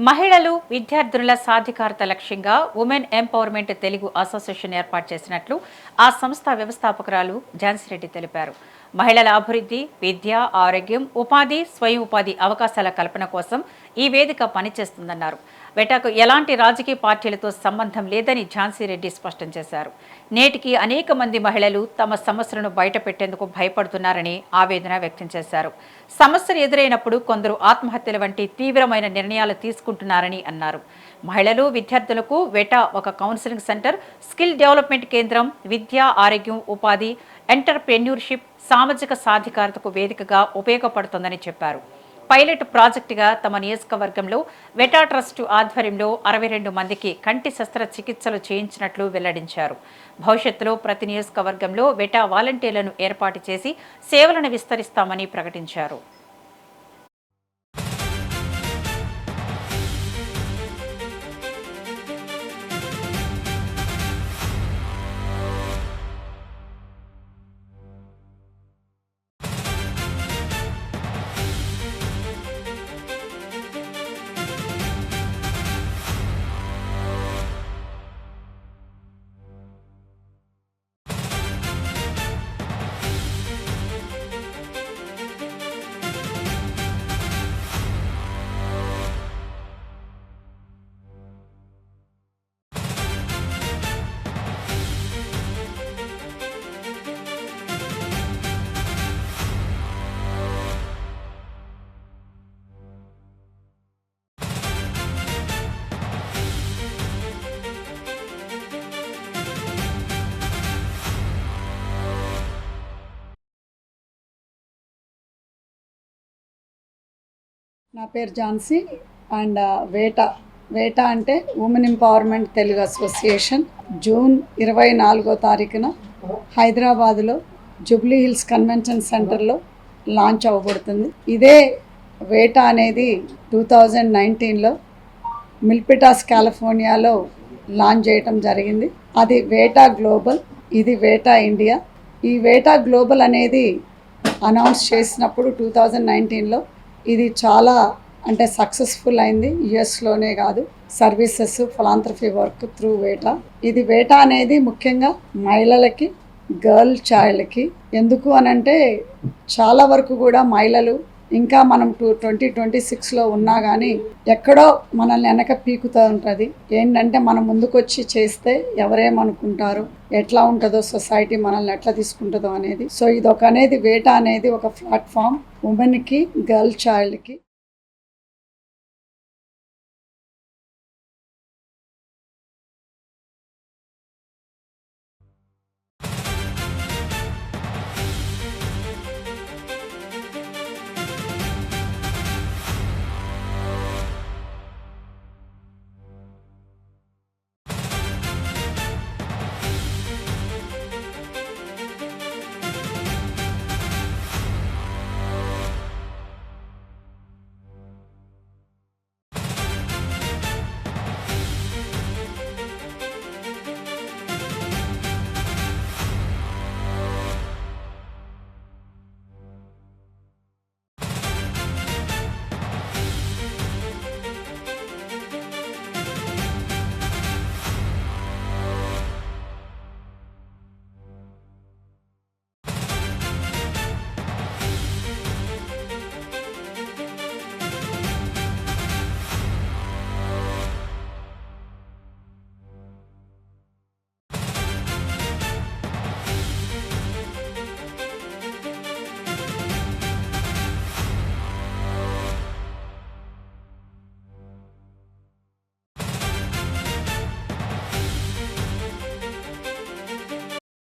మహిళలు విద్యార్థుల సాధికారత లక్ష్యంగా ఉమెన్ ఎంపవర్మెంట్ తెలుగు అసోసియేషన్ ఏర్పాటు చేసినట్లు ఆ సంస్థ వ్యవస్థాపకురాలు ఝాన్సీరెడ్డి తెలిపారు. మహిళల అభివృద్ధి, విద్య, ఆరోగ్యం, ఉపాధి, స్వయం ఉపాధి అవకాశాల కల్పన కోసం ఈ వేదిక పనిచేస్తుందన్నారు. వేటాకు ఎలాంటి రాజకీయ పార్టీలతో సంబంధం లేదని ఝాన్సీరెడ్డి స్పష్టం చేశారు. నేటికి అనేక మంది మహిళలు తమ సమస్యలను బయటపెట్టేందుకు భయపడుతున్నారని ఆవేదన వ్యక్తం చేశారు. సమస్యలు ఎదురైనప్పుడు కొందరు ఆత్మహత్యల వంటి తీవ్రమైన నిర్ణయాలు తీసుకుంటున్నారని అన్నారు. మహిళలు, విద్యార్థులకు వేటా ఒక కౌన్సిలింగ్ సెంటర్, స్కిల్ డెవలప్మెంట్ కేంద్రం, విద్య, ఆరోగ్యం, ఉపాధి, ఎంటర్‌ప్రెన్యూర్‌షిప్, సామాజిక సాధికారతకు వేదికగా ఉపయోగపడుతుందని చెప్పారు. పైలట్ ప్రాజెక్టుగా తమ నియోజకవర్గంలో వేటా ట్రస్టు ఆధ్వర్యంలో 62 మందికి కంటి శస్త్రచికిత్సలు చేయించినట్లు వెల్లడించారు. భవిష్యత్తులో ప్రతి నియోజకవర్గంలో వేటా వాలంటీర్లను ఏర్పాటు చేసి సేవలను విస్తరిస్తామని ప్రకటించారు. నా పేరు ఝాన్సీ అండ్ వేటా అంటే women empowerment Telugu association June 24వ తారీఖున హైదరాబాద్లో జూబ్లీ హిల్స్ కన్వెన్షన్ సెంటర్లో లాంచ్ అవ్వబడుతుంది. ఇదే వేటా అనేది 2019లో మిల్పిటాస్ కాలిఫోర్నియాలో లాంచ్ చేయటం జరిగింది. అది వేటా గ్లోబల్, ఇది వేటా ఇండియా. ఈ వేటా గ్లోబల్ అనేది అనౌన్స్ చేసినప్పుడు 2019లో ఇది చాలా సక్సెస్ఫుల్ అయింది. యుఎస్లోనే కాదు, సర్వీసెస్, ఫిలాంథ్రఫీ వర్క్ త్రూ వేటా. ఇది వేటా అనేది ముఖ్యంగా మహిళలకి, గర్ల్ చైల్డ్కి. ఎందుకు అనంటే చాలా వరకు కూడా మహిళలు ఇంకా మనం 2026లో ఉన్నా కానీ ఎక్కడో మనల్ని వెనక పీకుతూ ఉంటుంది. ఏంటంటే మనం ముందుకొచ్చి చేస్తే ఎవరేమనుకుంటారు, ఎట్లా ఉంటుందో సొసైటీ మనల్ని ఎట్లా తీసుకుంటుందో అనేది. సో ఇదొక అనేది వేటా అనేది ఒక ప్లాట్ఫామ్ ఉమెన్కి, గర్ల్ చైల్డ్కి.